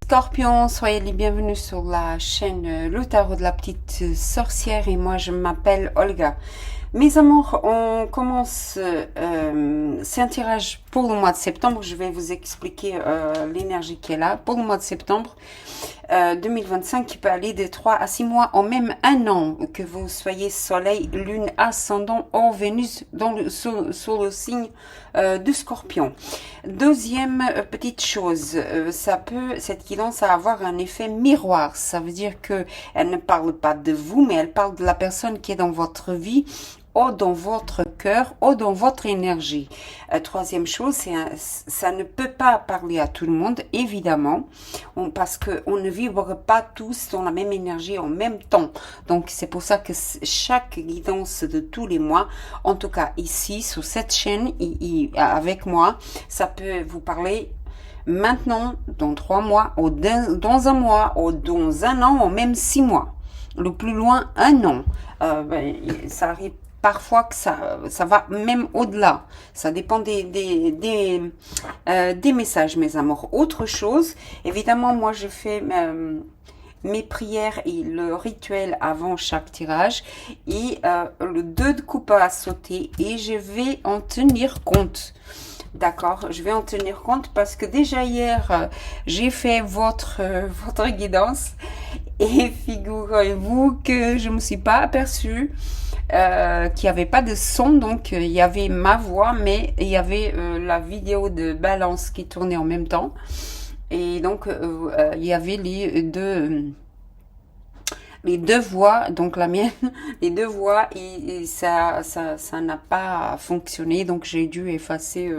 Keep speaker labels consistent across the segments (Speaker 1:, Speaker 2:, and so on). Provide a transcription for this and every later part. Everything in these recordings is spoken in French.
Speaker 1: Scorpion, soyez les bienvenus sur la chaîne Le Tarot de la Petite Sorcière et moi je m'appelle Olga. Mes amours, on commence, c'est un tirage pour le mois de septembre. Je vais vous expliquer l'énergie qui est là pour le mois de septembre 2025 qui peut aller de 3 à 6 mois en même un an, que vous soyez soleil, lune, ascendant ou Vénus sur le signe du Scorpion. Deuxième petite chose, cette guidance à avoir un effet miroir. Ça veut dire que elle ne parle pas de vous, mais elle parle de la personne qui est dans votre vie, ou dans votre cœur, ou dans votre énergie. Troisième chose, ça ne peut pas parler à tout le monde, évidemment, parce qu'on ne vibre pas tous dans la même énergie en même temps. Donc, c'est pour ça que chaque guidance de tous les mois, en tout cas ici, sur cette chaîne, avec moi, ça peut vous parler maintenant, dans 3 mois, ou dans un mois, ou dans un an, ou même 6 mois. Le plus loin, un an. Ça arrive parfois que ça va même au-delà. Ça dépend des messages, mes amours. Autre chose, évidemment, moi, je fais mes prières et le rituel avant chaque tirage. Et le 2 de coupe à sauter. Et je vais en tenir compte. D'accord, je vais en tenir compte parce que déjà hier, j'ai fait votre guidance. Et figurez-vous que je ne me suis pas aperçue qu'il n'y avait pas de son, donc il y avait ma voix, mais il y avait la vidéo de balance qui tournait en même temps. Et donc, il y avait les deux voix, donc la mienne, les deux voix, et ça n'a pas fonctionné, donc j'ai dû effacer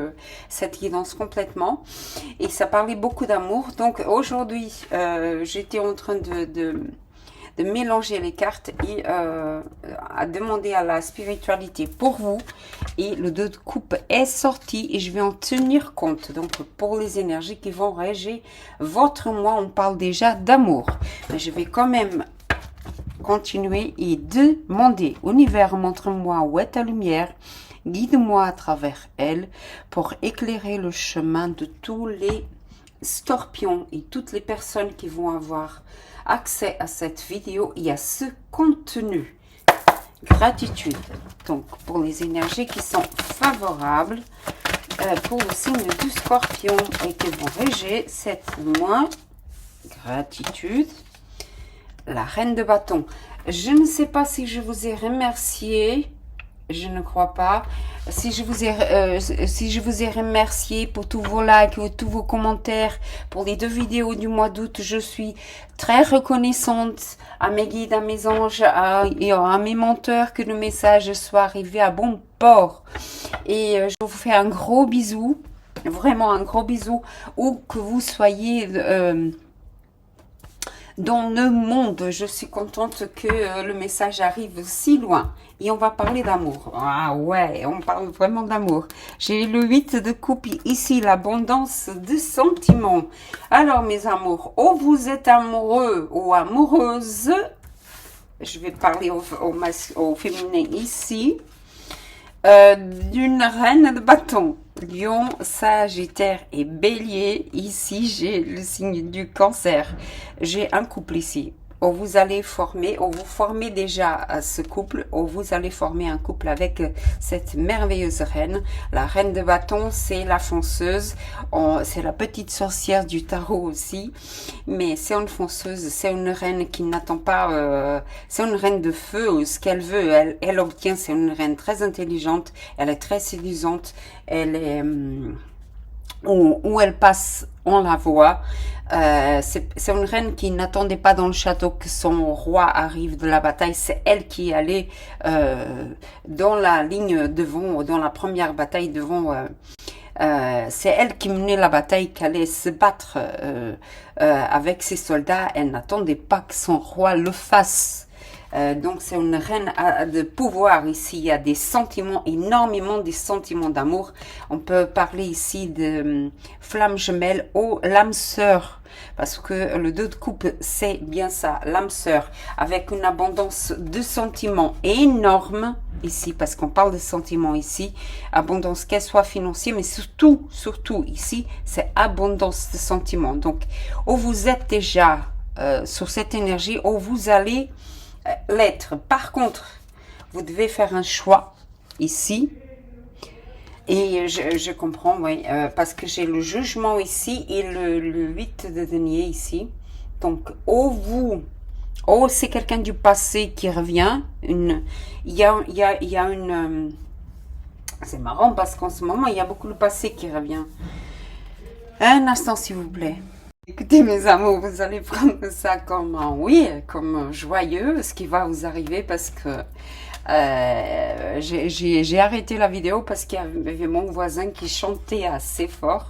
Speaker 1: cette guidance complètement. Et ça parlait beaucoup d'amour. Donc aujourd'hui, j'étais en train de mélanger les cartes et à demander à la spiritualité pour vous. Et le 2 de coupe est sorti et je vais en tenir compte. Donc pour les énergies qui vont régir votre mois, on parle déjà d'amour. Mais je vais quand même continuer et demander: univers, montre-moi où est ta lumière, guide-moi à travers elle pour éclairer le chemin de tous les scorpions et toutes les personnes qui vont avoir accès à cette vidéo et à ce contenu. Gratitude donc pour les énergies qui sont favorables pour le signe du Scorpion et qui vont régir cette mois. Gratitude. La reine de bâton. Je ne sais pas si je vous ai remercié. Je ne crois pas. Si je vous ai remercié pour tous vos likes, tous vos commentaires, pour les 2 vidéos du mois d'août, je suis très reconnaissante à mes guides, à mes anges, et à mes menteurs que le message soit arrivé à bon port. Et je vous fais un gros bisou, vraiment un gros bisou, où que vous soyez dans le monde. Je suis contente que le message arrive si loin. Et on va parler d'amour. Ah ouais, on parle vraiment d'amour. J'ai le 8 de coupe ici, l'abondance de sentiments. Alors mes amours, ou vous êtes amoureux ou amoureuse, je vais parler au féminin ici, d'une reine de bâton. Lion, Sagittaire et Bélier. Ici, j'ai le signe du Cancer. J'ai un couple ici. Ou vous allez former, ou vous formez déjà ce couple, ou vous allez former un couple avec cette merveilleuse reine. La reine de bâton, c'est la fonceuse. C'est la petite sorcière du tarot aussi. Mais c'est une fonceuse, c'est une reine qui n'attend pas... c'est une reine de feu. Ce qu'elle veut, elle obtient. C'est une reine très intelligente. Elle est très séduisante. Elle est... où elle passe, on la voit. C'est une reine qui n'attendait pas dans le château que son roi arrive de la bataille. C'est elle qui allait dans la ligne devant, dans la première bataille devant. C'est elle qui menait la bataille, qui allait se battre avec ses soldats. Elle n'attendait pas que son roi le fasse. Donc c'est une reine de pouvoir ici. Il y a des sentiments, énormément des sentiments d'amour. On peut parler ici de flamme jumelle ou l'âme sœur. Parce que le 2 de coupe, c'est bien ça, l'âme sœur. Avec une abondance de sentiments énorme ici. Parce qu'on parle de sentiments ici. Abondance, qu'elle soit financière, mais surtout ici, c'est abondance de sentiments. Donc, où vous êtes déjà sur cette énergie, où vous allez l'être. Par contre, vous devez faire un choix ici. Et je comprends, oui, parce que j'ai le jugement ici et le 8 de denier ici. Donc, c'est quelqu'un du passé qui revient. Il y a une... c'est marrant parce qu'en ce moment, il y a beaucoup le passé qui revient. Un instant, s'il vous plaît. Écoutez mes amours, vous allez prendre ça comme comme joyeux, ce qui va vous arriver parce que j'ai arrêté la vidéo parce qu'il y avait mon voisin qui chantait assez fort.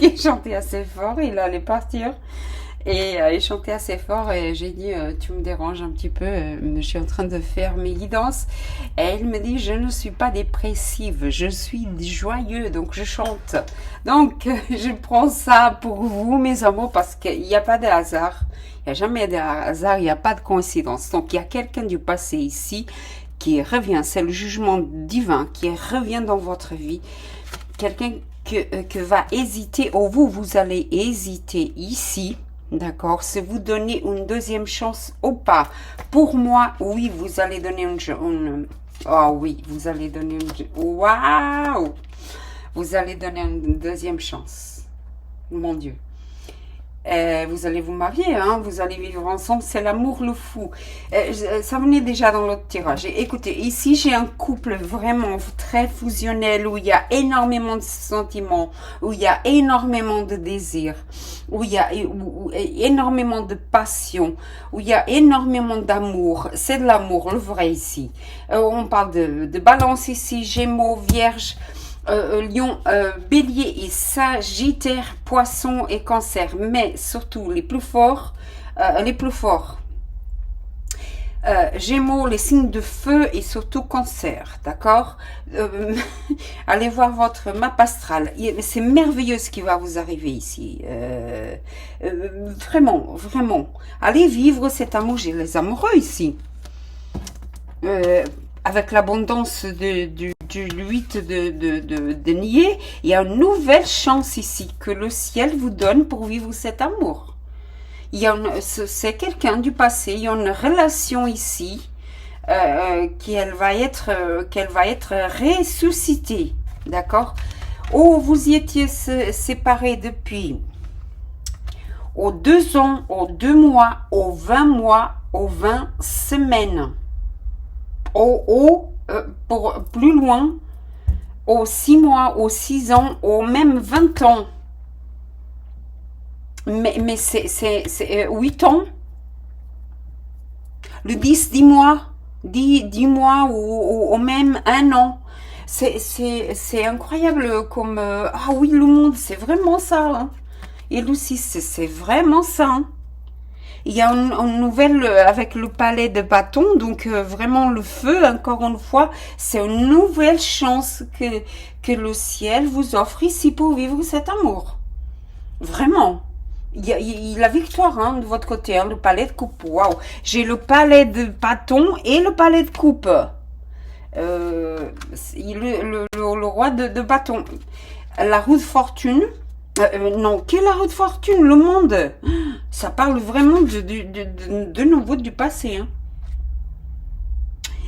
Speaker 1: Il allait partir. Et il chantait assez fort et j'ai dit, tu me déranges un petit peu, je suis en train de faire mes guidances. Et il me dit, je ne suis pas dépressive, je suis joyeux, donc je chante. Donc, je prends ça pour vous, mes amours, parce qu'il n'y a pas de hasard. Il n'y a jamais de hasard, il n'y a pas de coïncidence. Donc, il y a quelqu'un du passé ici qui revient, c'est le jugement divin qui revient dans votre vie. Quelqu'un que va hésiter, ou vous allez hésiter ici. D'accord, si vous donnez une deuxième chance ou pas. Pour moi, oui, vous allez donner vous allez donner waouh, vous allez donner une deuxième chance. Mon Dieu. Vous allez vous marier, hein, vous allez vivre ensemble, c'est l'amour le fou. Ça venait déjà dans l'autre tirage. Et écoutez, ici j'ai un couple vraiment très fusionnel où il y a énormément de sentiments, où il y a énormément de désirs, où il y a énormément de passion, où il y a énormément d'amour. C'est de l'amour, le vrai ici. On parle de balance ici, Gémeaux, Vierge, Lion, Bélier et Sagittaire, Poisson et Cancer, mais surtout les plus forts, Gémeaux, les signes de feu et surtout Cancer, d'accord. Allez voir votre map astrale, c'est merveilleux ce qui va vous arriver ici, vraiment, allez vivre cet amour, j'ai les amoureux ici, avec l'abondance du 8 de nier, il y a une nouvelle chance ici que le ciel vous donne pour vivre cet amour. C'est quelqu'un du passé, il y a une relation ici qu'elle va être ressuscitée, d'accord. Ou vous y étiez séparés depuis aux 2 ans, aux 2 mois, aux 20 mois, aux 20 semaines, pour plus loin, aux 6 mois, aux 6 ans, aux même 20 ans. Mais c'est 8 ans. Le 10 mois, 10 mois ou même 1 an. C'est incroyable comme... ah oui, le monde, c'est vraiment ça. Hein. Et Lucie, c'est vraiment ça. Hein. Il y a une nouvelle avec le palais de bâton, donc vraiment le feu, encore une fois, c'est une nouvelle chance que le ciel vous offre ici pour vivre cet amour. Vraiment. Il y a la victoire hein, de votre côté, hein, le palais de coupe. Waouh. J'ai le palais de bâton et le palais de coupe. Le roi de bâton. La roue de fortune. Non, quelle la roue de fortune, le monde. Ça parle vraiment de nouveau du passé. Hein.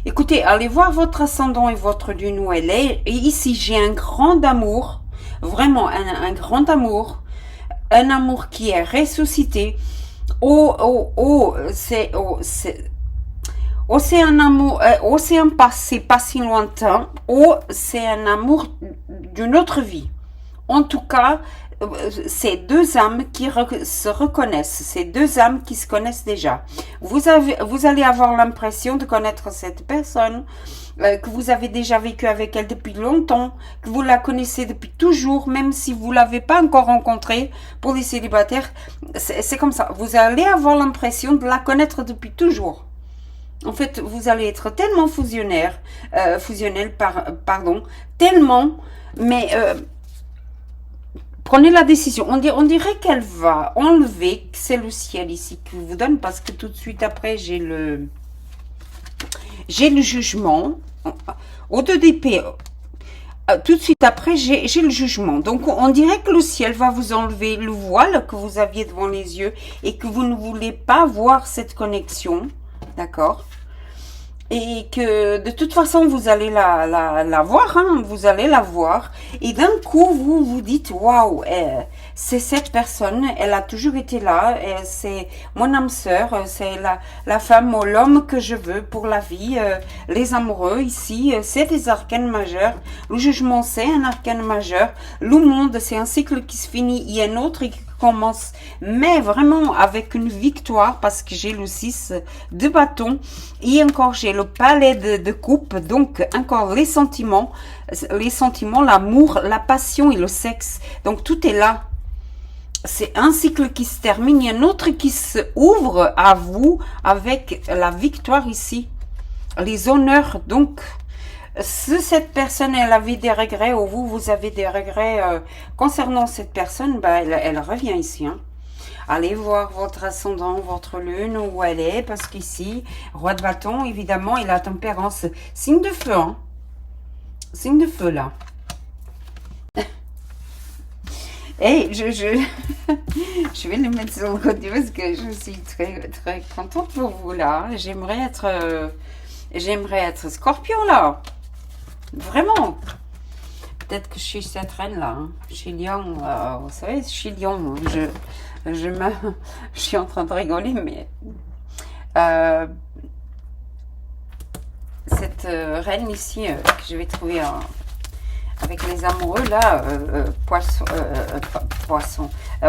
Speaker 1: Écoutez, allez voir votre ascendant et votre lune où elle est. Et ici, j'ai un grand amour. Vraiment, un grand amour. Un amour qui est ressuscité. C'est un amour, c'est un passé pas si lointain. C'est un amour d'une autre vie. En tout cas, c'est 2 âmes qui se reconnaissent, c'est 2 âmes qui se connaissent déjà. Vous allez avoir l'impression de connaître cette personne, que vous avez déjà vécu avec elle depuis longtemps, que vous la connaissez depuis toujours, même si vous l'avez pas encore rencontrée. Pour les célibataires, c'est comme ça. Vous allez avoir l'impression de la connaître depuis toujours. En fait, vous allez être tellement fusionnel, pardon, tellement, mais prenez la décision. On dirait qu'elle va enlever, c'est le ciel ici qui vous donne, parce que tout de suite après, j'ai le jugement. Au 2 d'épée, tout de suite après, j'ai le jugement. Donc, on dirait que le ciel va vous enlever le voile que vous aviez devant les yeux et que vous ne voulez pas voir cette connexion. D'accord? Et que de toute façon vous allez la voir, hein, vous allez la voir, et d'un coup vous vous dites waouh, c'est cette personne, elle a toujours été là, c'est mon âme sœur, c'est la femme ou l'homme que je veux pour la vie, les amoureux ici, c'est des arcanes majeurs, le jugement c'est un arcane majeur, le monde c'est un cycle qui se finit, il y a un autre qui commence, mais vraiment avec une victoire, parce que j'ai le 6 de bâton, et encore j'ai le palais de coupe, donc encore les sentiments, l'amour, la passion et le sexe, donc tout est là. C'est un cycle qui se termine, il y a un autre qui se ouvre à vous avec la victoire ici, les honneurs. Donc si cette personne elle avait des regrets, ou vous avez des regrets concernant cette personne, bah, elle revient ici, hein. Allez voir votre ascendant, votre lune, où elle est, parce qu'ici, roi de bâton, évidemment, il a tempérance. Signe de feu, hein. Signe de feu, là. Et je vais le mettre sur le côté parce que je suis très contente pour vous, là. J'aimerais être scorpion, là. Vraiment. Peut-être que je suis cette reine, là. Hein. Je suis lion, vous savez, je suis lion. Je suis en train de rigoler, mais cette reine ici que je vais trouver avec les amoureux là, poisson,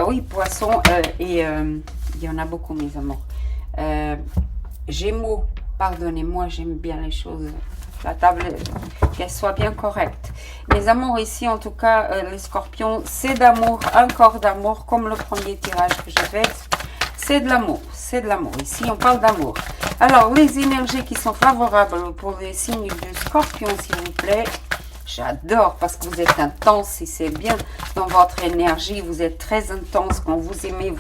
Speaker 1: oui poisson, et il y en a beaucoup mes amours. Gémeaux, pardonnez-moi, j'aime bien les choses, la table qu'elle soit bien correcte. Mes amours ici, en tout cas, les scorpions, c'est d'amour, un corps d'amour, comme le premier tirage que j'ai fait. C'est de l'amour, c'est de l'amour. Ici, on parle d'amour. Alors, les énergies qui sont favorables pour les signes de scorpion, s'il vous plaît. J'adore parce que vous êtes intense et c'est bien dans votre énergie. Vous êtes très intense. Quand vous aimez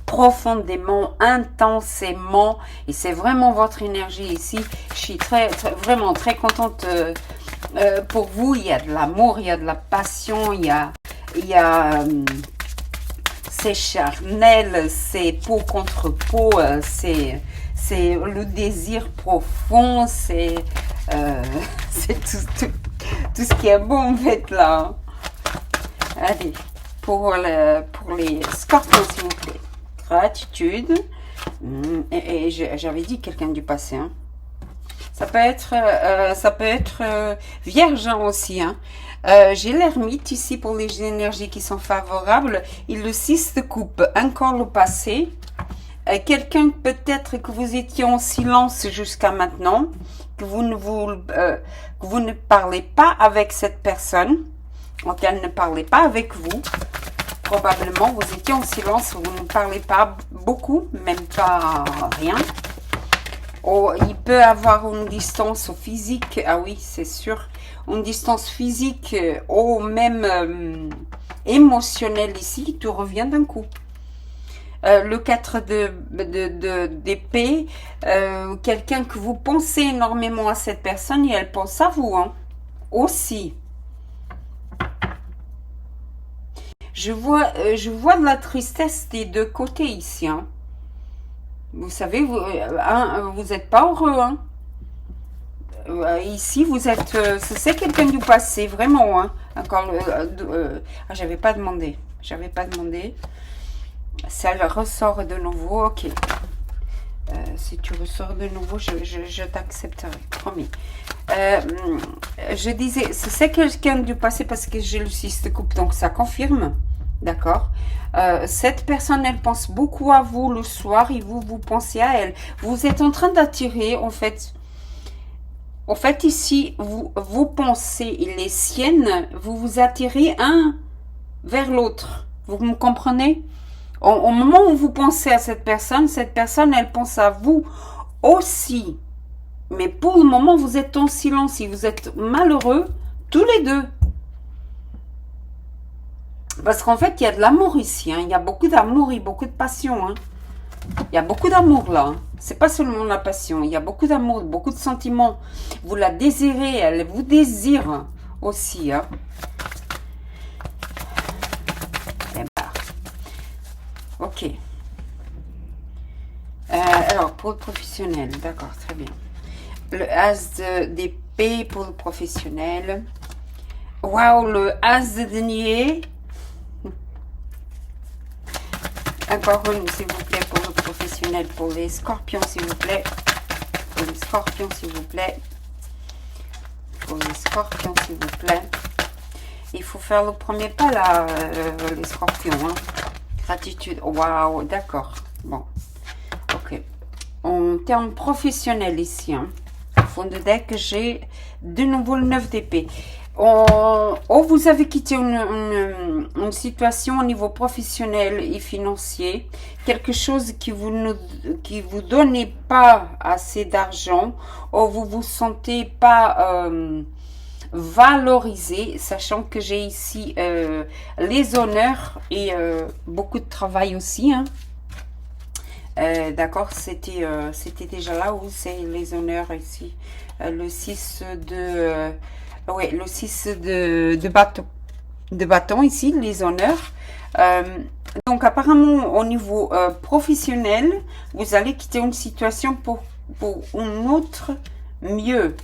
Speaker 1: profondément, intensément. Et c'est vraiment votre énergie ici. Je suis vraiment très contente pour vous. Il y a de l'amour, il y a de la passion, il y a c'est charnel, c'est peau contre peau, c'est le désir profond, c'est tout ce qui est bon en fait là. Allez, pour les scorpions s'il vous plaît. Gratitude. Et j'avais dit quelqu'un du passé. Hein. Ça peut être vierge aussi. Hein. J'ai l'ermite ici pour les énergies qui sont favorables. Et le 6 de coupe, encore le passé. Quelqu'un peut-être que vous étiez en silence jusqu'à maintenant. Que vous ne parlez pas avec cette personne. Donc elle ne parlait pas avec vous. Probablement vous étiez en silence. Vous ne parlez pas beaucoup, même pas rien. Oh, il peut avoir une distance physique, ah oui, c'est sûr, une distance physique ou même émotionnelle ici, tout revient d'un coup. Le 4 d'épée, quelqu'un que vous pensez énormément à cette personne et elle pense à vous, hein, aussi. Je vois de la tristesse des deux côtés ici, hein. Vous savez, vous n'êtes pas heureux. Hein. Ici, vous êtes... c'est quelqu'un du passé, vraiment. Hein. Encore... j'avais pas demandé. J'avais pas demandé. Ça ressort de nouveau. Ok. Si tu ressors de nouveau, je t'accepterai. Promis. Je disais, c'est quelqu'un du passé parce que j'ai le 6 de coupe. Donc, ça confirme. D'accord. Cette personne, elle pense beaucoup à vous le soir et vous pensez à elle. Vous êtes en train d'attirer, en fait, ici, vos pensées et les siennes, vous vous attirez un vers l'autre. Vous me comprenez? Au moment où vous pensez à cette personne, elle pense à vous aussi. Mais pour le moment, vous êtes en silence et vous êtes malheureux, tous les deux. Parce qu'en fait, il y a de l'amour ici. Hein. Il y a beaucoup d'amour et beaucoup de passion. Hein. Il y a beaucoup d'amour là. Hein. C'est pas seulement la passion. Il y a beaucoup d'amour, beaucoup de sentiments. Vous la désirez, elle vous désire aussi. Hein. Eh ben, ok. Alors, pour le professionnel, d'accord, très bien. Le as d'épée pour le professionnel. Waouh, le as de denier. Encore une, s'il vous plaît, pour le professionnel, pour les scorpions, s'il vous plaît. Pour les scorpions, s'il vous plaît. Pour les scorpions, s'il vous plaît. Il faut faire le premier pas, là, les scorpions. Hein. Gratitude. Waouh, d'accord. Bon. Ok. En termes professionnels, ici, hein. Au fond de deck, j'ai de nouveau le 9 d'épée. Vous avez quitté une situation au niveau professionnel et financier, quelque chose qui vous donnait pas assez d'argent, ou vous vous sentez pas valorisé, sachant que j'ai ici les honneurs et beaucoup de travail aussi. Hein. D'accord, c'était déjà là où c'est les honneurs ici. Le 6 de... oui, le 6 de bâton ici, les honneurs. Donc, apparemment, au niveau professionnel, vous allez quitter une situation pour une autre mieux.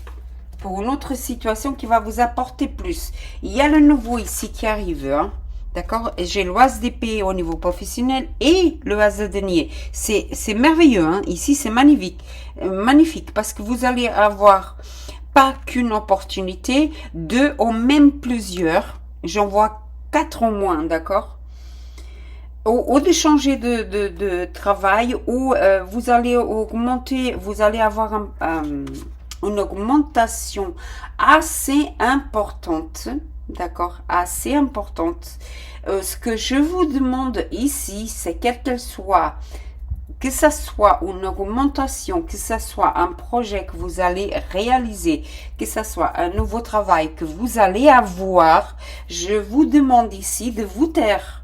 Speaker 1: Pour une autre situation qui va vous apporter plus. Il y a le nouveau ici qui arrive. Hein. D'accord? J'ai l'oise d'épée au niveau professionnel et le as de denier. C'est merveilleux. Hein. Ici, c'est magnifique. Magnifique parce que vous allez avoir... pas qu'une opportunité, deux ou même plusieurs. J'en vois 4 au moins, d'accord? Ou de changer de travail, ou vous allez augmenter, vous allez avoir une augmentation assez importante, d'accord? Assez importante. Ce que je vous demande ici, c'est quelle qu'elle soit, que ça soit une augmentation, que ça soit un projet que vous allez réaliser, que ça soit un nouveau travail que vous allez avoir, je vous demande ici de vous taire,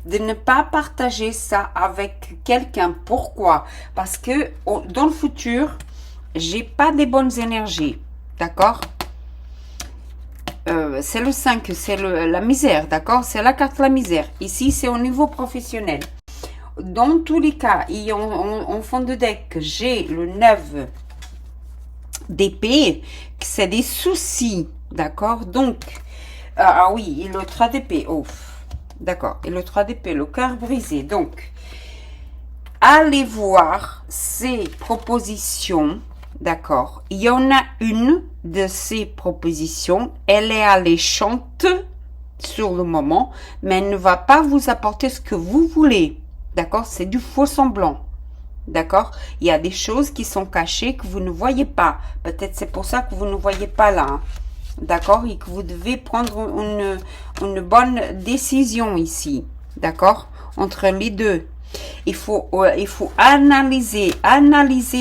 Speaker 1: de ne pas partager ça avec quelqu'un. Pourquoi? Parce que dans le futur, j'ai pas des bonnes énergies, d'accord? C'est le 5, c'est la misère, d'accord? C'est la carte de la misère. Ici, c'est au niveau professionnel. Dans tous les cas, en fond de deck, j'ai le 9 d'épée, c'est des soucis, d'accord? Donc, ah oui, et le 3 d'épée, oh, d'accord, et le 3 d'épée, le cœur brisé. Donc, allez voir ces propositions, d'accord? Il y en a une de ces propositions, elle est alléchante sur le moment, mais elle ne va pas vous apporter ce que vous voulez. D'accord? C'est du faux semblant. D'accord? Il y a des choses qui sont cachées que vous ne voyez pas. Peut-être c'est pour ça que vous ne voyez pas là. Hein. D'accord? Et que vous devez prendre une bonne décision ici. D'accord? Entre les deux. Il faut analyser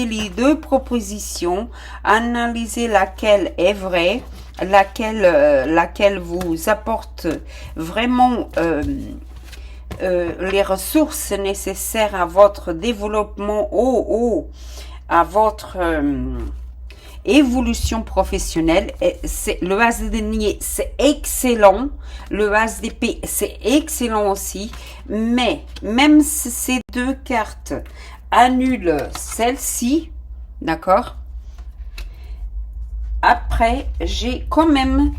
Speaker 1: les deux propositions. Analyser laquelle est vraie. Laquelle vous apporte vraiment... les ressources nécessaires à votre développement à votre évolution professionnelle. C'est le as de denier, c'est excellent. Le as d'épée, c'est excellent aussi. Mais même si ces deux cartes annulent celle-ci, d'accord? Après, j'ai quand même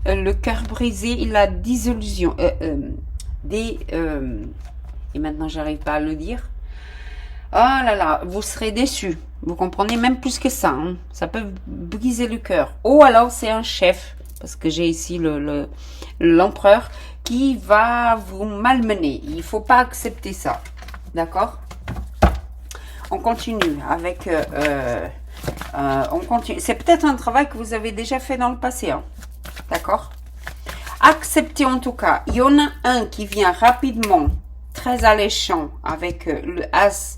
Speaker 1: le cœur brisé et la désillusion. Et maintenant j'arrive pas à le dire. Oh là là, vous serez déçus. Vous comprenez, même plus que ça. Hein. Ça peut briser le cœur. Ou alors c'est un chef, parce que j'ai ici l'empereur qui va vous malmener. Il faut pas accepter ça. D'accord? On continue avec... on continue. C'est peut-être un travail que vous avez déjà fait dans le passé. Hein. D'accord? Acceptez en tout cas. Il y en a un qui vient rapidement, très alléchant, avec le as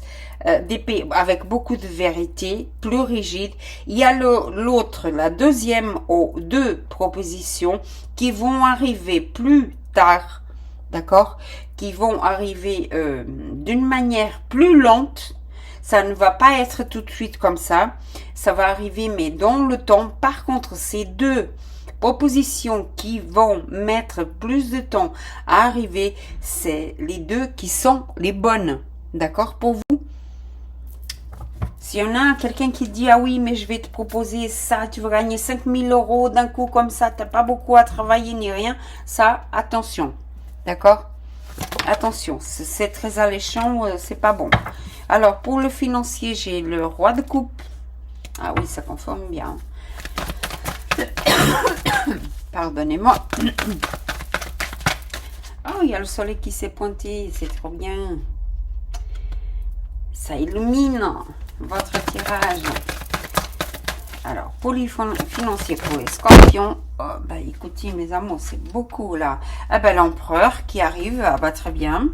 Speaker 1: d'épée avec beaucoup de vérité, plus rigide. Il y a l'autre, la deuxième aux deux propositions qui vont arriver plus tard, d'accord, qui vont arriver d'une manière plus lente. Ça ne va pas être tout de suite comme ça. Ça va arriver, mais dans le temps. Par contre, ces deux propositions qui vont mettre plus de temps à arriver, c'est les deux qui sont les bonnes. D'accord pour vous? S'il y en a quelqu'un qui dit, ah oui, mais je vais te proposer ça, tu vas gagner 5000 € d'un coup comme ça, tu n'as pas beaucoup à travailler ni rien. Ça, attention. D'accord? Attention, c'est très alléchant, c'est pas bon. Alors, pour le financier, j'ai le roi de coupe. Ah oui, ça conforme bien. Pardonnez-moi. Oh, il y a le soleil qui s'est pointé, c'est trop bien. Ça illumine votre tirage. Alors, pour les financiers, pour les scorpions, oh, bah écoutez mes amours, c'est beaucoup là. Ah ben l'empereur qui arrive, ah bah très bien.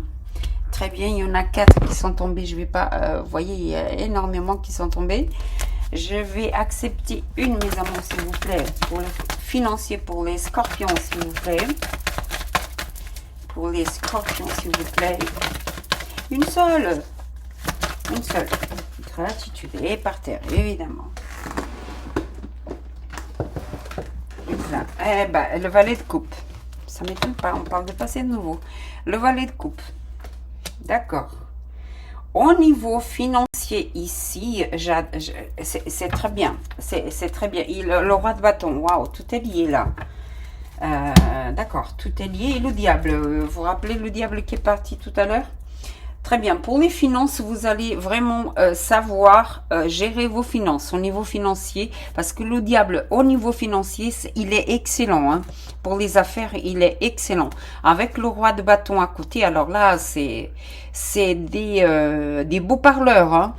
Speaker 1: Très bien, il y en a 4 qui sont tombés, je vais pas, vous voyez, il y a énormément qui sont tombés. Je vais accepter une, mes amours, s'il vous plaît, pour les financiers, pour les scorpions, s'il vous plaît. Pour les scorpions, s'il vous plaît. Une seule. Une seule. Gratitude. Et par terre, évidemment. Là. Eh ben, le valet de coupe. Ça ne m'étonne pas, on parle de passé de nouveau. Le valet de coupe. D'accord. Au niveau financier ici, c'est très bien. C'est très bien. Le roi de bâton, waouh, tout est lié là. D'accord, tout est lié. Et le diable, vous vous rappelez le diable qui est parti tout à l'heure? Très bien. Pour les finances, vous allez vraiment savoir gérer vos finances au niveau financier. Parce que le diable, au niveau financier, il est excellent. Hein. Pour les affaires, il est excellent. Avec le roi de bâton à côté, alors là, c'est des beaux parleurs. Hein.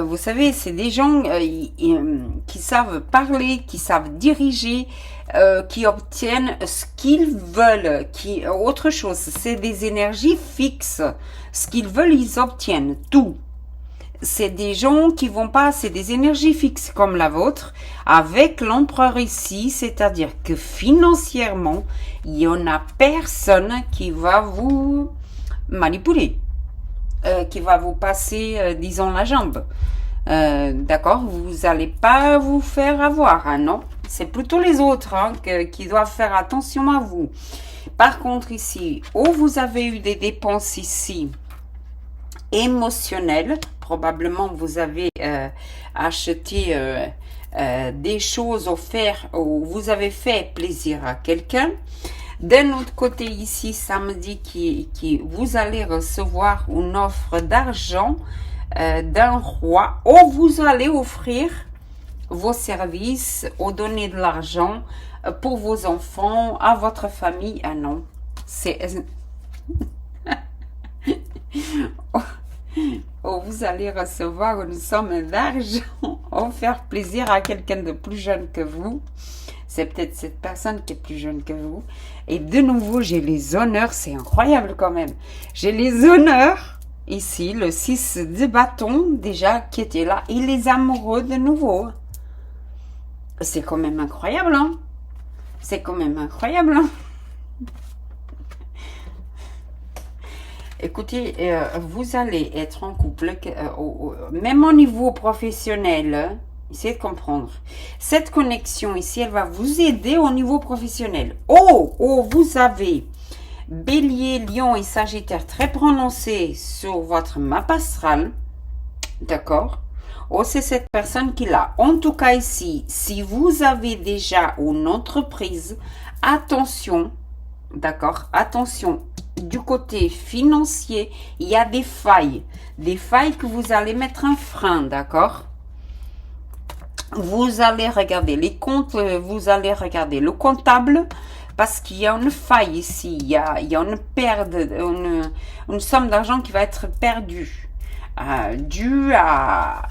Speaker 1: Vous savez, c'est des gens qui savent parler, qui savent diriger, qui obtiennent ce qu'ils veulent. Autre chose, c'est des énergies fixes. Ce qu'ils veulent, ils obtiennent tout. C'est des gens qui vont pas, c'est des énergies fixes comme la vôtre, avec l'empereur ici, c'est-à-dire que financièrement, il y en a personne qui va vous manipuler, qui va vous passer, disons, la jambe. D'accord, vous allez pas vous faire avoir, hein, non. C'est plutôt les autres hein, qui doivent faire attention à vous. Par contre, ici, où vous avez eu des dépenses ici émotionnelles, probablement vous avez acheté des choses offertes ou vous avez fait plaisir à quelqu'un. D'un autre côté, ici, ça me dit que vous allez recevoir une offre d'argent d'un roi ou vous allez offrir vos services ou donner de l'argent pour vos enfants, à votre famille. Ah non, c'est... ou vous allez recevoir une somme d'argent ou faire plaisir à quelqu'un de plus jeune que vous. C'est peut-être cette personne qui est plus jeune que vous. Et de nouveau, j'ai les honneurs. C'est incroyable quand même. J'ai les honneurs. Ici, le 6 de bâton, déjà, qui était là. Et les amoureux de nouveau. C'est quand même incroyable, hein? C'est quand même incroyable, hein? Écoutez, vous allez être en couple, même au niveau professionnel, essayez de comprendre. Cette connexion ici, elle va vous aider au niveau professionnel. Oh, vous avez Bélier, Lion et Sagittaire très prononcés sur votre map astral, d'accord? Oh, c'est cette personne qui l'a. En tout cas ici, si vous avez déjà une entreprise, attention, d'accord? Attention. Du côté financier, il y a des failles que vous allez mettre un frein, d'accord? Vous allez regarder les comptes, vous allez regarder le comptable, parce qu'il y a une faille ici, il y a une perte, une somme d'argent qui va être perdue, due à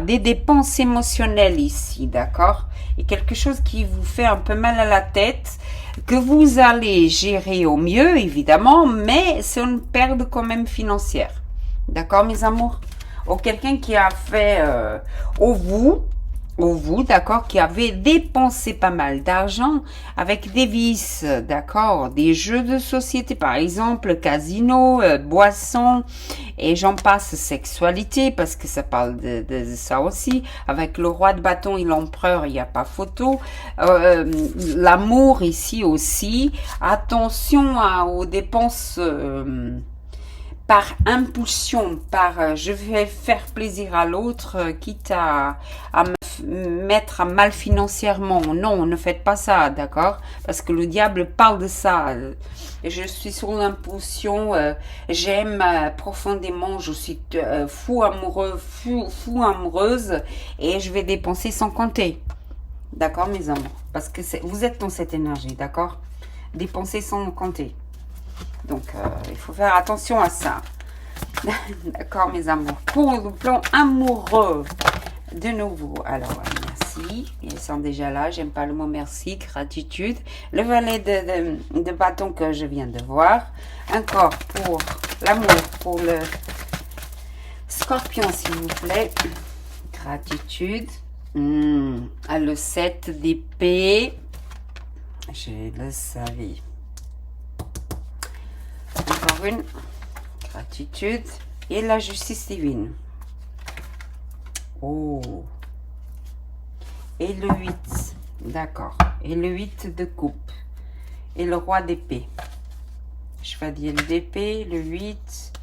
Speaker 1: des dépenses émotionnelles ici, d'accord? Et quelque chose qui vous fait un peu mal à la tête, que vous allez gérer au mieux, évidemment, mais c'est une perte quand même financière. D'accord, mes amours? ou quelqu'un qui a fait au vous, d'accord, qui avait dépensé pas mal d'argent avec des vices, d'accord, des jeux de société, par exemple, casino, boissons, et j'en passe, sexualité, parce que ça parle de ça aussi, avec le roi de bâton et l'empereur, il n'y a pas photo, l'amour ici aussi, attention aux dépenses, par impulsion, par je vais faire plaisir à l'autre, quitte à me mettre à mal financièrement. Non, ne faites pas ça, d'accord? Parce que le diable parle de ça. Je suis sur l'impulsion, j'aime profondément, je suis fou amoureux, fou amoureuse, et je vais dépenser sans compter. D'accord, mes amours? Parce que vous êtes dans cette énergie, d'accord? Dépenser sans compter. Donc, il faut faire attention à ça. D'accord, mes amours. Pour le plan amoureux, de nouveau, alors, merci. Ils sont déjà là. J'aime pas le mot merci, gratitude. Le valet de bâton que je viens de voir. Encore pour l'amour, pour le scorpion, s'il vous plaît. Gratitude. Le 7 d'épée. Je le savais. Encore une gratitude et la justice divine. Oh, et le 8, d'accord, et le 8 de coupe et le roi d'épée, chevalier d'épée, le 8,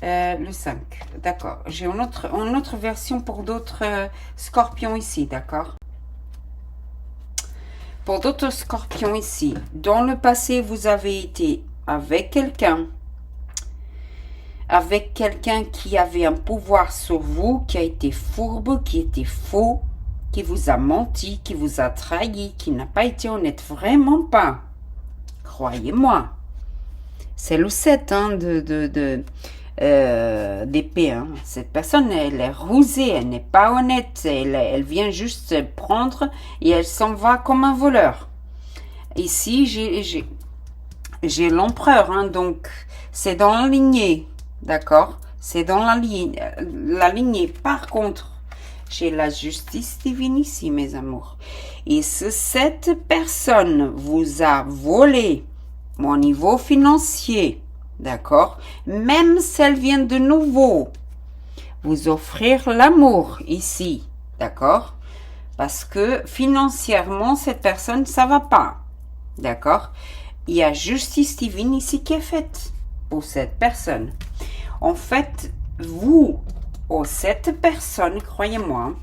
Speaker 1: le 5, d'accord. J'ai une autre version pour d'autres scorpions ici, d'accord. Pour d'autres scorpions ici, dans le passé vous avez été avec quelqu'un qui avait un pouvoir sur vous, qui a été fourbe, qui était faux, qui vous a menti, qui vous a trahi, qui n'a pas été honnête, vraiment pas. Croyez-moi. C'est le 7 hein, d'épée. Hein. Cette personne, elle est rusée, elle n'est pas honnête, elle vient juste prendre et elle s'en va comme un voleur. Ici, j'ai l'empereur, hein, donc c'est dans la lignée, d'accord? C'est dans la lignée. Par contre, j'ai la justice divine ici, mes amours. Et cette personne vous a volé mon niveau financier, d'accord? Même si elle vient de nouveau vous offrir l'amour ici, d'accord? Parce que financièrement, cette personne, ça va pas, d'accord? Il y a justice divine ici qui est faite pour cette personne. En fait, vous, cette personne, croyez-moi,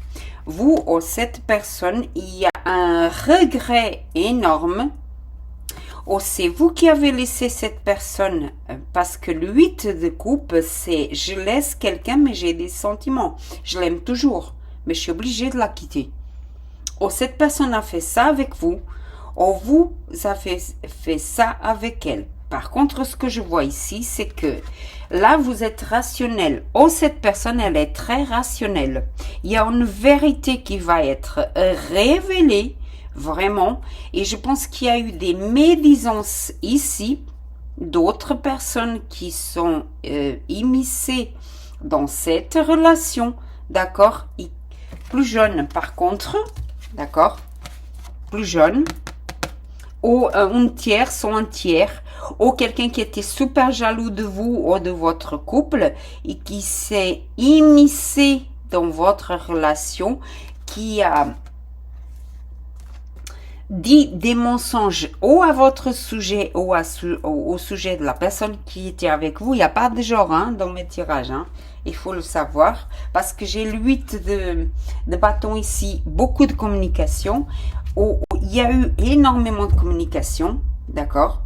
Speaker 1: vous, cette personne, il y a un regret énorme. C'est vous qui avez laissé cette personne, parce que le 8 de coupe, c'est je laisse quelqu'un, mais j'ai des sentiments. Je l'aime toujours, mais je suis obligée de la quitter. Cette personne a fait ça avec vous. Vous avez fait ça avec elle. Par contre, ce que je vois ici, c'est que là, vous êtes rationnel. Cette personne, elle est très rationnelle. Il y a une vérité qui va être révélée, vraiment. Et je pense qu'il y a eu des médisances ici, d'autres personnes qui sont immiscées dans cette relation, d'accord? Plus jeunes, par contre, d'accord? Plus jeunes. Ou un tiers, ou quelqu'un qui était super jaloux de vous ou de votre couple et qui s'est immiscé dans votre relation, qui a dit des mensonges ou à votre sujet ou au sujet de la personne qui était avec vous. Il n'y a pas de genre hein, dans mes tirages, hein. Il faut le savoir, parce que j'ai le 8 de bâton ici, beaucoup de communication. Il y a eu énormément de communication, d'accord?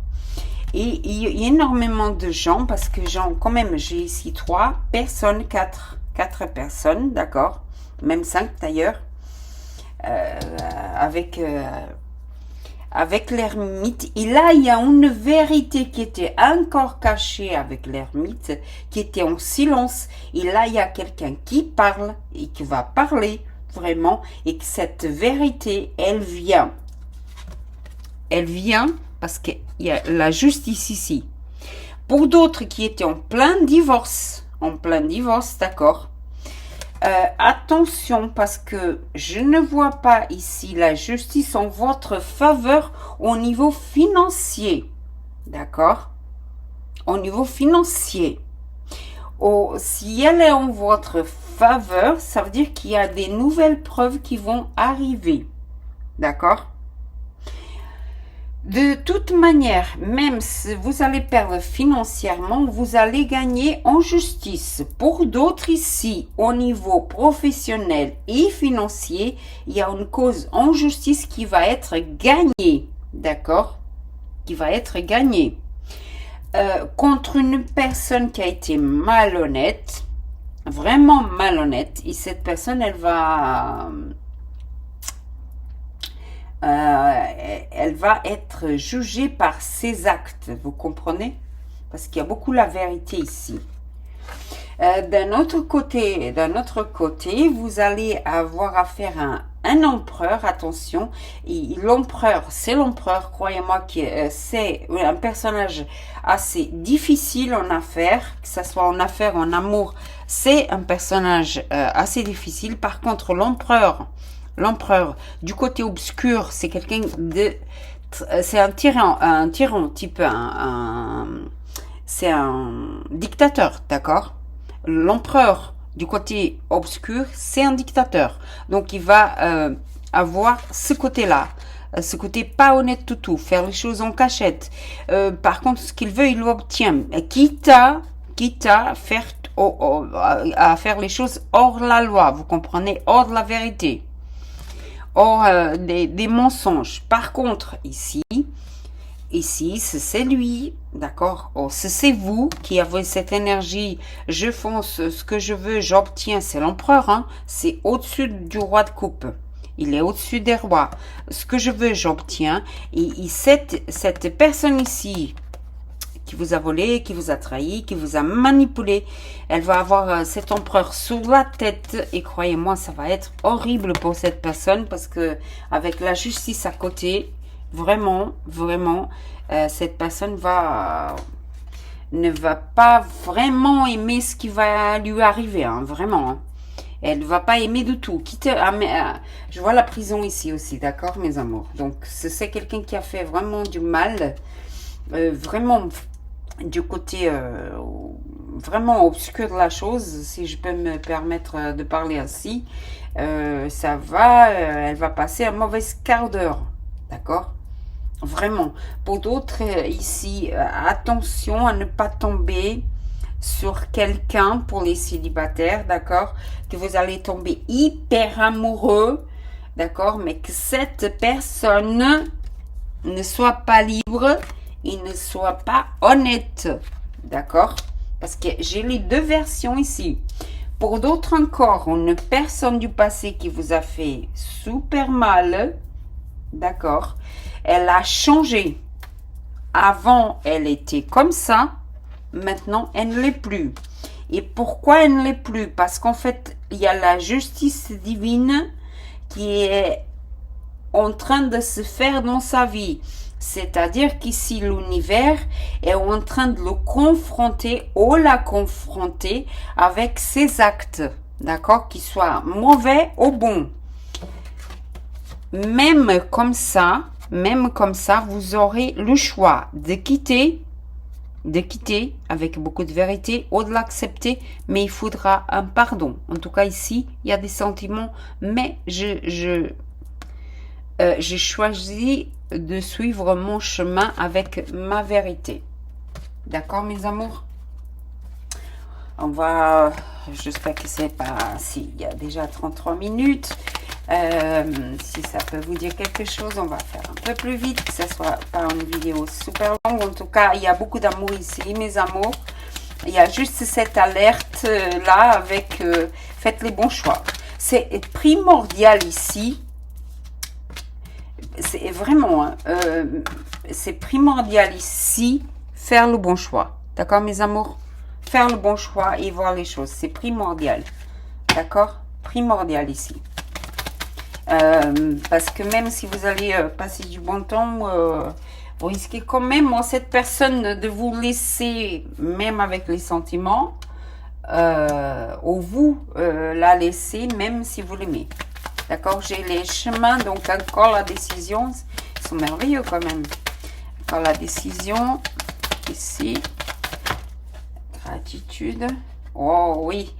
Speaker 1: Et il y a énormément de gens, parce que quand même, j'ai ici 3 personnes, 4 personnes, d'accord? Même 5 d'ailleurs, avec l'ermite. Et là, il y a une vérité qui était encore cachée avec l'ermite, qui était en silence. Et là, il y a quelqu'un qui parle et qui va parler vraiment, et que cette vérité, elle vient parce qu'il y a la justice ici. Pour d'autres qui étaient en plein divorce, d'accord, Attention, parce que je ne vois pas ici la justice en votre faveur au niveau financier. D'accord? Au niveau financier. Si elle est en votre faveur, ça veut dire qu'il y a des nouvelles preuves qui vont arriver. D'accord? De toute manière, même si vous allez perdre financièrement, vous allez gagner en justice. Pour d'autres ici, au niveau professionnel et financier, il y a une cause en justice qui va être gagnée. D'accord? Qui va être gagnée. Contre une personne qui a été malhonnête, vraiment malhonnête, et cette personne, elle va être jugée par ses actes, vous comprenez? Parce qu'il y a beaucoup la vérité ici. D'un autre côté, vous allez avoir affaire à un empereur, attention, et l'empereur, c'est l'empereur, croyez-moi, c'est un personnage assez difficile en affaires, que ce soit en affaires, en amour, c'est un personnage assez difficile. Par contre, l'empereur, du côté obscur, c'est quelqu'un de... c'est un tyran, type c'est un dictateur, d'accord? L'empereur du côté obscur, c'est un dictateur. Donc, il va avoir ce côté-là. Ce côté pas honnête tout, faire les choses en cachette. Par contre, ce qu'il veut, il l'obtient. Quitte à faire, à faire les choses hors la loi, vous comprenez, hors de la vérité, hors des mensonges. Par contre, ici, c'est lui, d'accord? Oh, c'est vous qui avez cette énergie. Je fonce, ce que je veux, j'obtiens. C'est l'empereur, hein? C'est au-dessus du roi de coupe. Il est au-dessus des rois. Ce que je veux, j'obtiens. Et cette personne ici, qui vous a volé, qui vous a trahi, qui vous a manipulé, elle va avoir cet empereur sur la tête. Et croyez-moi, ça va être horrible pour cette personne, parce que avec la justice à côté, vraiment, cette personne ne va pas vraiment aimer ce qui va lui arriver, hein, vraiment. Hein. Elle ne va pas aimer du tout. Je vois la prison ici aussi, d'accord, mes amours. Donc, c'est quelqu'un qui a fait vraiment du mal, vraiment du côté vraiment obscur de la chose, si je peux me permettre de parler ainsi. Elle va passer un mauvais quart d'heure, d'accord? Vraiment. Pour d'autres ici, attention à ne pas tomber sur quelqu'un pour les célibataires, d'accord? Que vous allez tomber hyper amoureux, d'accord? Mais que cette personne ne soit pas libre et ne soit pas honnête, d'accord? Parce que j'ai les deux versions ici. Pour d'autres encore, une personne du passé qui vous a fait super mal, d'accord? Elle a changé. Avant, elle était comme ça. Maintenant, elle ne l'est plus. Et pourquoi elle ne l'est plus? Parce qu'en fait, il y a la justice divine qui est en train de se faire dans sa vie. C'est-à-dire qu'ici, l'univers est en train de le confronter ou la confronter avec ses actes. D'accord? Qu'ils soient mauvais ou bons. Même comme ça, vous aurez le choix de quitter avec beaucoup de vérité ou de l'accepter, mais il faudra un pardon. En tout cas, ici, il y a des sentiments, mais j'ai choisi de suivre mon chemin avec ma vérité. D'accord, mes amours? J'espère que c'est pas... Si, il y a déjà 33 minutes. Si ça peut vous dire quelque chose, on va faire un peu plus vite, que ce soit pas une vidéo super longue. En tout cas, il y a beaucoup d'amour ici, mes amours. Il y a juste cette alerte là avec faites les bons choix. C'est primordial ici. C'est vraiment, c'est primordial ici, faire le bon choix. D'accord, mes amours? Faire le bon choix et voir les choses, c'est primordial. D'accord? Primordial ici. Parce que même si vous allez passer du bon temps, vous risquez quand même, cette personne, de vous laisser, même avec les sentiments, ou vous la laissez même si vous l'aimez. D'accord? J'ai les chemins, donc encore la décision. Ils sont merveilleux quand même. Encore la décision, ici. Gratitude. Oh oui.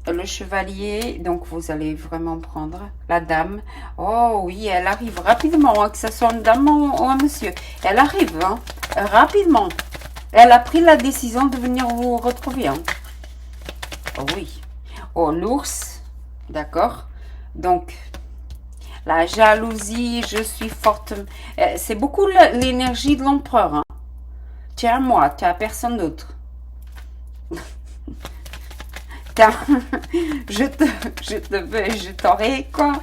Speaker 1: Le chevalier, donc vous allez vraiment prendre la dame. Oh oui, elle arrive rapidement, hein, que ce soit une dame ou un monsieur. Elle arrive hein, rapidement. Elle a pris la décision de venir vous retrouver. Hein. Oh oui. Oh, l'ours, d'accord. Donc, la jalousie, je suis forte. C'est beaucoup l'énergie de l'empereur. Hein. Tu es à moi, tu es à personne d'autre. Je t'aurai quoi.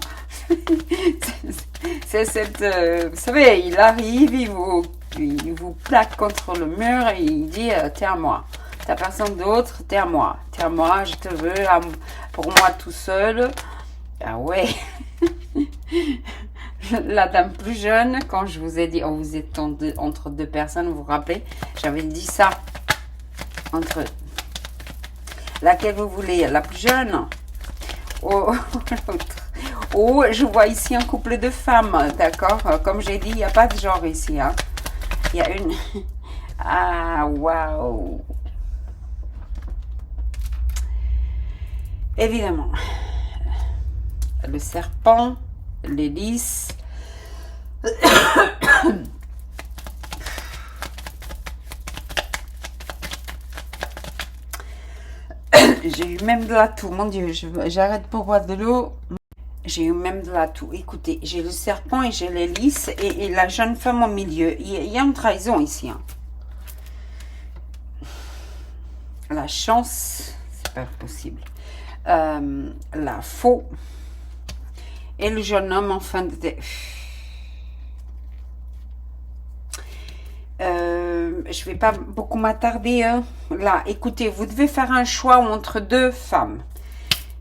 Speaker 1: C'est cette, vous savez, il arrive, il vous plaque contre le mur et il dit, t'es à moi, t'as personne d'autre, t'es à moi, je te veux pour moi tout seul. Ah ouais. La dame plus jeune, quand je vous ai dit, oh, vous êtes entre deux personnes, vous vous rappelez, j'avais dit ça, entre laquelle vous voulez, la plus jeune ou l'autre. Ou je vois ici un couple de femmes, d'accord? Comme j'ai dit, il n'y a pas de genre ici. Hein. Il y a une... Ah, waouh! Évidemment. Le serpent, l'hélice. J'ai eu même de la toux, mon Dieu, j'arrête pour boire de l'eau. J'ai eu même de la toux. Écoutez, j'ai le serpent et j'ai l'hélice et la jeune femme au milieu. Il y a une trahison ici. Hein. La chance, c'est pas possible. La faux. Et le jeune homme en fin de... je vais pas beaucoup m'attarder. Hein. Là, écoutez, vous devez faire un choix entre deux femmes.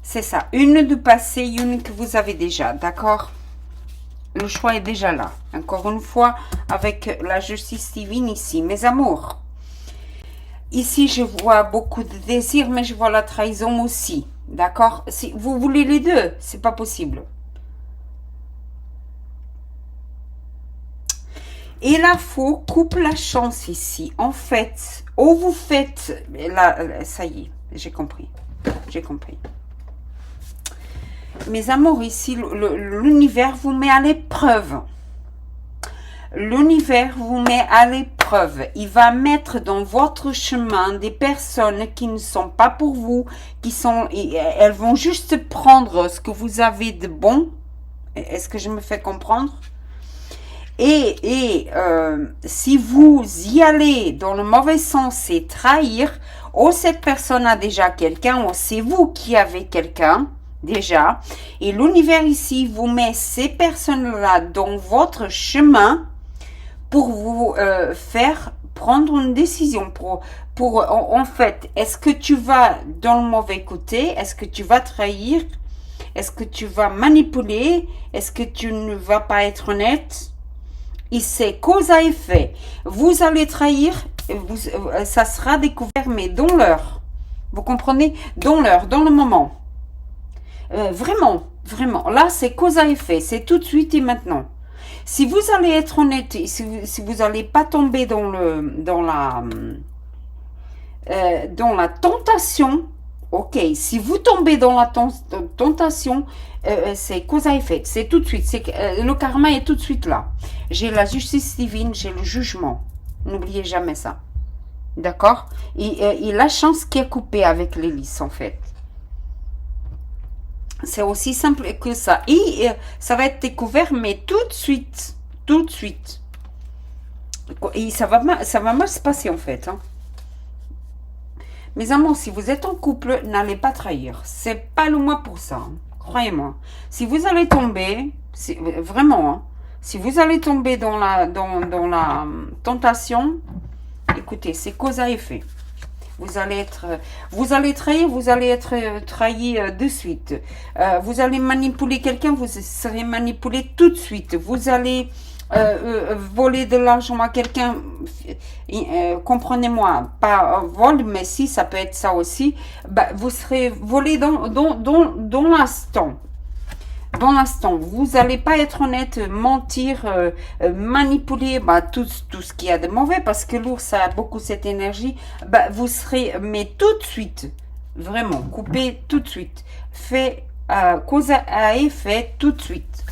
Speaker 1: C'est ça. Une du passé, une que vous avez déjà. D'accord? Le choix est déjà là. Encore une fois, avec la justice divine ici. Mes amours. Ici, je vois beaucoup de désir, mais je vois la trahison aussi. D'accord? Si vous voulez les deux, c'est pas possible. Et la faux coupe la chance ici. En fait, ou vous faites... Là, ça y est, j'ai compris. J'ai compris. Mes amours, ici, l'univers vous met à l'épreuve. L'univers vous met à l'épreuve. Il va mettre dans votre chemin des personnes qui ne sont pas pour vous, elles vont juste prendre ce que vous avez de bon. Est-ce que je me fais comprendre? Et si vous y allez dans le mauvais sens, c'est trahir, ou cette personne a déjà quelqu'un, ou c'est vous qui avez quelqu'un déjà, et l'univers ici vous met ces personnes-là dans votre chemin pour vous faire prendre une décision, en fait, est-ce que tu vas dans le mauvais côté, est-ce que tu vas trahir, est-ce que tu vas manipuler, est-ce que tu ne vas pas être honnête? Et c'est cause à effet. Vous allez trahir, ça sera découvert, mais dans l'heure. Vous comprenez? Dans l'heure, dans le moment. Vraiment, vraiment. Là, c'est cause à effet. C'est tout de suite et maintenant. Si vous allez être honnête, si vous n'allez pas tomber dans la tentation, ok. Si vous tombez dans la tentation, c'est cause à effet. C'est tout de suite. Le karma est tout de suite là. J'ai la justice divine, j'ai le jugement. N'oubliez jamais ça. D'accord? Et la chance qui est coupée avec l'hélice, en fait. C'est aussi simple que ça. Et ça va être découvert, mais tout de suite. Tout de suite. Et ça va mal se passer, en fait. Hein. Mes amours, si vous êtes en couple, n'allez pas trahir. C'est pas le mois pour ça. Hein. Croyez-moi. Si vous allez tomber, vraiment, hein, si vous allez tomber dans la tentation, écoutez, c'est cause à effet. Vous allez trahir, vous allez être trahi de suite. Vous allez manipuler quelqu'un, vous serez manipulé tout de suite. Vous allez voler de l'argent à quelqu'un, comprenez-moi, pas vol, mais si, ça peut être ça aussi, bah, vous serez volé dans l'instant. Dans l'instant, vous n'allez pas être honnête, mentir, manipuler bah, tout ce qu'il y a de mauvais, parce que l'ours a beaucoup cette énergie, bah, vous serez, mais tout de suite, vraiment, coupé tout de suite, fait cause à effet tout de suite.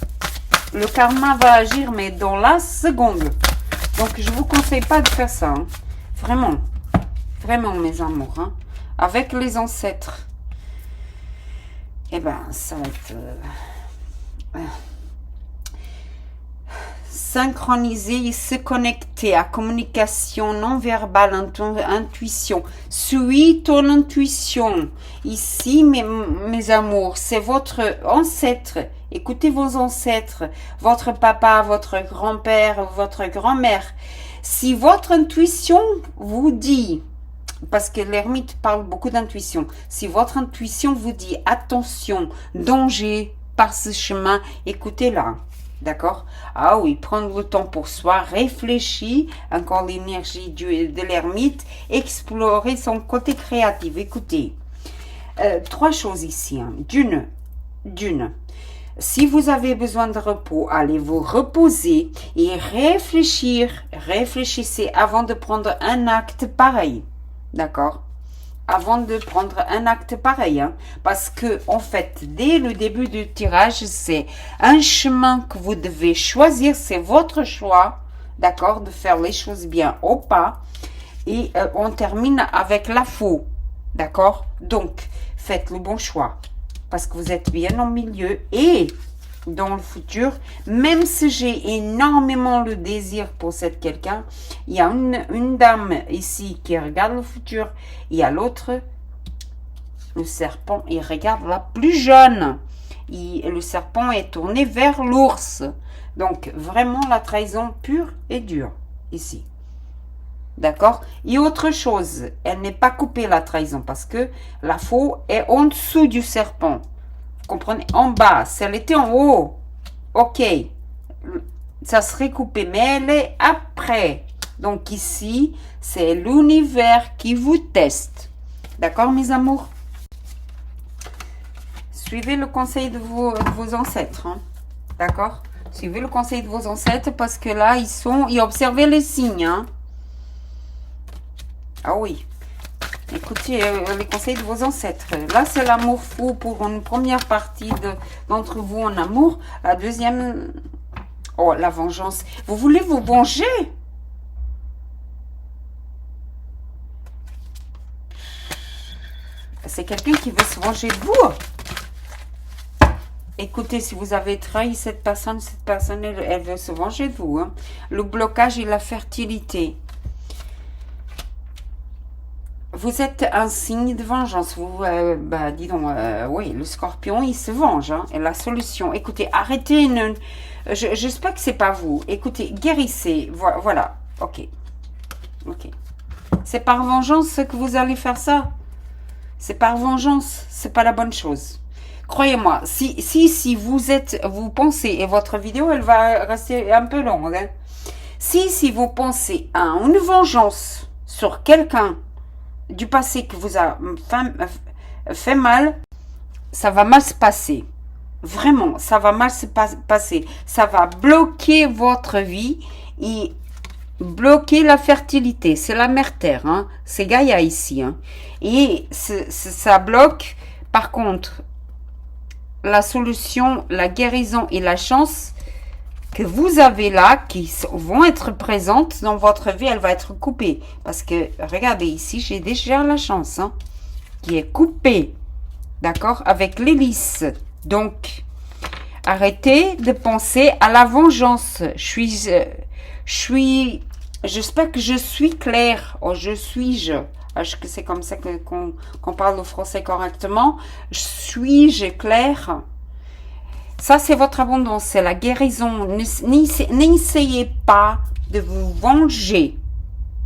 Speaker 1: Le karma va agir, mais dans la seconde. Donc, je vous conseille pas de faire ça. Hein. Vraiment. Vraiment, mes amours. Hein. Avec les ancêtres. Eh ben, ça va être... synchroniser et se connecter à communication non verbale, intuition. Suis ton intuition. Ici, mes amours, c'est votre ancêtre. Écoutez vos ancêtres, votre papa, votre grand-père, votre grand-mère. Si votre intuition vous dit, parce que l'ermite parle beaucoup d'intuition, si votre intuition vous dit attention, danger par ce chemin, écoutez-la. D'accord? Ah oui, prendre le temps pour soi, réfléchir, encore l'énergie de l'ermite, explorer son côté créatif. Écoutez, trois choses ici. Hein. D'une, si vous avez besoin de repos, allez vous reposer et réfléchir. Réfléchissez avant de prendre un acte pareil. D'accord? Avant de prendre un acte pareil. Hein, parce que, en fait, dès le début du tirage, c'est un chemin que vous devez choisir. C'est votre choix, d'accord, de faire les choses bien ou pas. Et on termine avec la faux, d'accord? Donc, faites le bon choix. Parce que vous êtes bien en milieu et dans le futur, même si j'ai énormément le désir pour cette quelqu'un, il y a une dame ici qui regarde le futur, il y a l'autre, le serpent, il regarde la plus jeune. Le serpent est tourné vers l'ours. Donc, vraiment la trahison pure et dure, ici. D'accord? Et autre chose, elle n'est pas coupée la trahison, parce que la faux est en dessous du serpent. Vous comprenez? En bas, si elle était en haut, ok, ça serait coupé, mais elle est après. Donc ici, c'est l'univers qui vous teste. D'accord, mes amours? Suivez le conseil de vos ancêtres. Hein? D'accord? Suivez le conseil de vos ancêtres, parce que là, ils observez les signes. Hein? Ah oui. Écoutez les conseils de vos ancêtres. Là, c'est l'amour fou pour une première partie d'entre vous en amour. La deuxième... Oh, la vengeance. Vous voulez vous venger? C'est quelqu'un qui veut se venger de vous. Écoutez, si vous avez trahi cette personne, elle veut se venger de vous. Hein. Le blocage et la fertilité. Vous êtes un signe de vengeance. Vous, dis donc, oui, le scorpion, il se venge. Hein, et la solution, écoutez, arrêtez. J'espère que c'est pas vous. Écoutez, guérissez. Voilà. Ok. C'est par vengeance que vous allez faire ça. C'est par vengeance. C'est pas la bonne chose. Croyez-moi, si vous pensez, et votre vidéo, elle va rester un peu longue. Hein, si vous pensez à une vengeance sur quelqu'un du passé qui vous a fait mal, ça va mal se passer. Vraiment, ça va mal se passer. Ça va bloquer votre vie et bloquer la fertilité. C'est la mère terre, hein. C'est Gaïa ici. Hein. Et ça bloque, par contre, la solution, la guérison et la chance que vous avez là, qui vont être présentes dans votre vie, elle va être coupée. Parce que, regardez, ici, j'ai déjà la chance, hein, qui est coupée. D'accord? Avec l'hélice. Donc, arrêtez de penser à la vengeance. J'espère que je suis claire. Oh, est-ce que c'est comme ça qu'on parle le français correctement? Suis-je claire? Ça, c'est votre abondance, c'est la guérison. N'essayez pas de vous venger.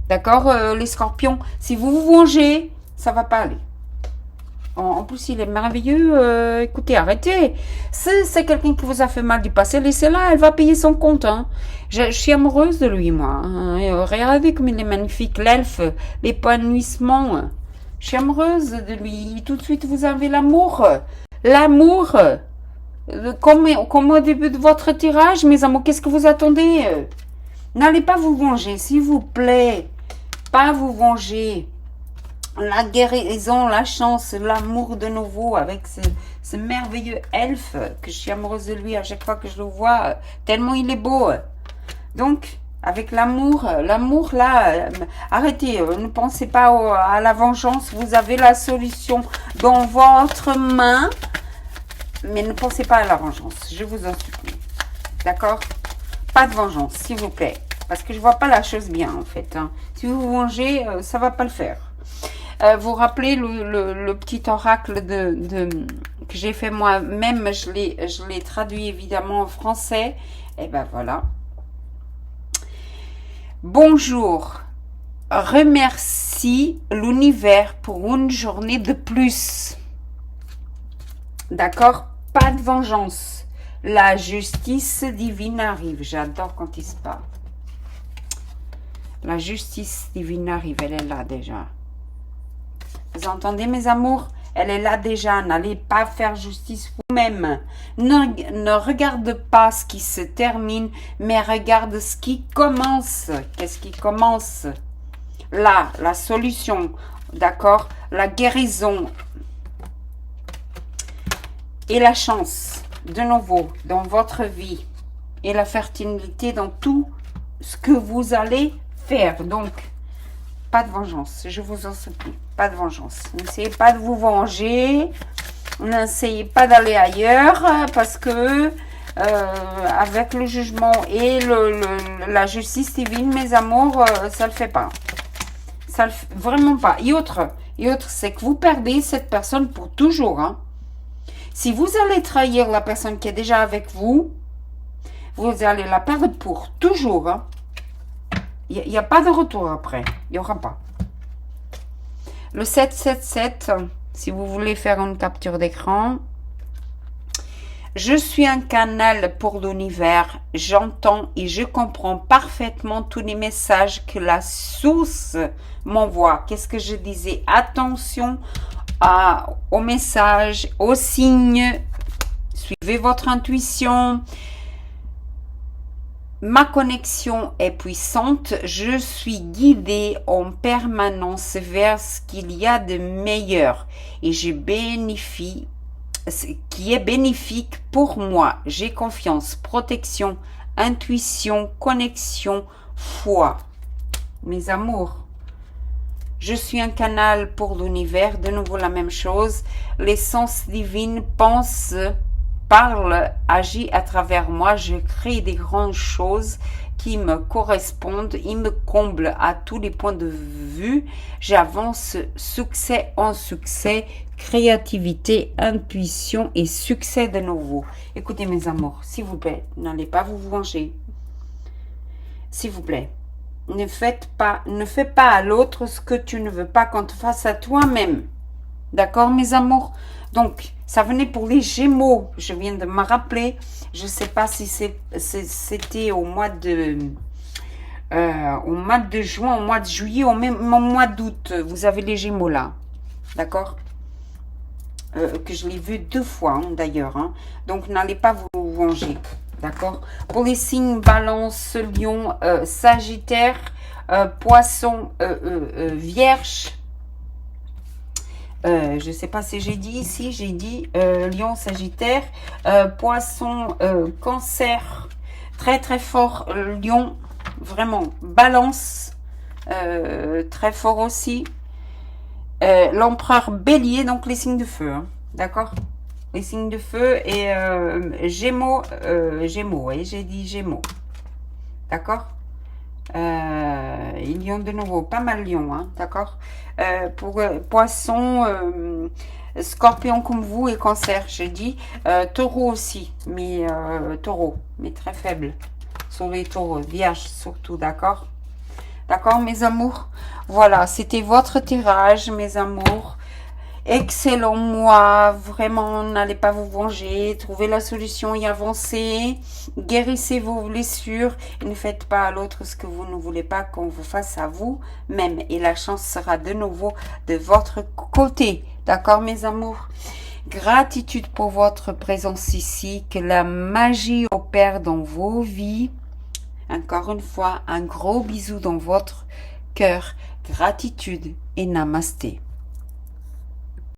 Speaker 1: D'accord, les scorpions? Si vous vous vengez, ça va pas aller. En plus, il est merveilleux. Écoutez, arrêtez. C'est quelqu'un qui vous a fait mal du passé. Laissez-la, elle va payer son compte. Hein. Je suis amoureuse de lui, moi. Hein. Et, regardez comme il est magnifique. L'elfe, l'épanouissement. Je suis amoureuse de lui. Tout de suite, vous avez l'amour. L'amour. Comme au début de votre tirage, mes amours, qu'est-ce que vous attendez? N'allez pas vous venger, s'il vous plaît. Pas vous venger. La guérison, la chance, l'amour de nouveau avec ce merveilleux elfe que je suis amoureuse de lui à chaque fois que je le vois, tellement il est beau. Donc, avec l'amour là, arrêtez, ne pensez pas à la vengeance, vous avez la solution dans votre main, mais ne pensez pas à la vengeance, je vous en supplie. D'accord? Pas de vengeance, s'il vous plaît, parce que je vois pas la chose bien en fait. Hein. Si vous vous vengez, ça va pas le faire. Vous rappelez le petit oracle que j'ai fait moi-même, je l'ai traduit évidemment en français. Et ben voilà. Bonjour. Remercie l'univers pour une journée de plus. D'accord? Pas de vengeance. La justice divine arrive. J'adore quand il se parle. La justice divine arrive. Elle est là déjà. Vous entendez, mes amours? Elle est là déjà. N'allez pas faire justice vous-même. Ne regarde pas ce qui se termine, mais regarde ce qui commence. Qu'est-ce qui commence? Là, la solution. D'accord? La guérison. Et la chance. De nouveau, dans votre vie. Et la fertilité dans tout ce que vous allez faire. Donc, pas de vengeance, je vous en supplie, pas de vengeance. N'essayez pas de vous venger, n'essayez pas d'aller ailleurs, parce que avec le jugement et la justice divine, mes amours, ça le fait pas. Ça le fait vraiment pas. Et autre, c'est que vous perdez cette personne pour toujours. Hein. Si vous allez trahir la personne qui est déjà avec vous, vous allez la perdre pour toujours. Hein. Il n'y a pas de retour après. Il n'y aura pas. Le 777, si vous voulez faire une capture d'écran. Je suis un canal pour l'univers. J'entends et je comprends parfaitement tous les messages que la source m'envoie. Qu'est-ce que je disais? Attention aux messages, aux signes. Suivez votre intuition. Ma connexion est puissante, je suis guidée en permanence vers ce qu'il y a de meilleur et je bénéficie, ce qui est bénéfique pour moi. J'ai confiance, protection, intuition, connexion, foi. Mes amours, je suis un canal pour l'univers, de nouveau la même chose. L'essence divine pense, parle, agit à travers moi, je crée des grandes choses qui me correspondent, il me comble à tous les points de vue, j'avance succès en succès, créativité, intuition et succès de nouveau. Écoutez mes amours, s'il vous plaît, n'allez pas vous venger, s'il vous plaît, ne fais pas à l'autre ce que tu ne veux pas qu'on te fasse à toi-même, d'accord mes amours? Donc, ça venait pour les Gémeaux. Je viens de me rappeler. Je ne sais pas si c'était au mois de juin, au mois de juillet, ou même au mois d'août. Vous avez les Gémeaux là. D'accord? Que je l'ai vu 2 fois hein, d'ailleurs. Hein. Donc, n'allez pas vous venger. D'accord? Pour les signes Balance, Lion, Sagittaire, Poisson, Vierge. Je ne sais pas si j'ai dit ici, j'ai dit Lion, Sagittaire, Poisson, Cancer, très très fort, Lion, vraiment, Balance, très fort aussi, l'Empereur Bélier, donc les signes de feu, hein, d'accord? Les signes de feu et Gémeaux, oui, j'ai dit Gémeaux, d'accord? Lion de nouveau, pas mal Lion, hein, d'accord? Pour Poisson, Scorpion comme vous et Cancer, j'ai dit. Taureau aussi, mais Taureau, mais très faible sur les taureaux, Vierge surtout, d'accord? D'accord, mes amours? Voilà, c'était votre tirage, mes amours. excellent mois. Vraiment, n'allez pas vous venger. Trouvez la solution et avancez. Guérissez vos blessures et ne faites pas à l'autre ce que vous ne voulez pas qu'on vous fasse à vous-même. Et la chance sera de nouveau de votre côté. D'accord, mes amours? Gratitude pour votre présence ici. Que la magie opère dans vos vies. Encore une fois, un gros bisou dans votre cœur. Gratitude et namasté.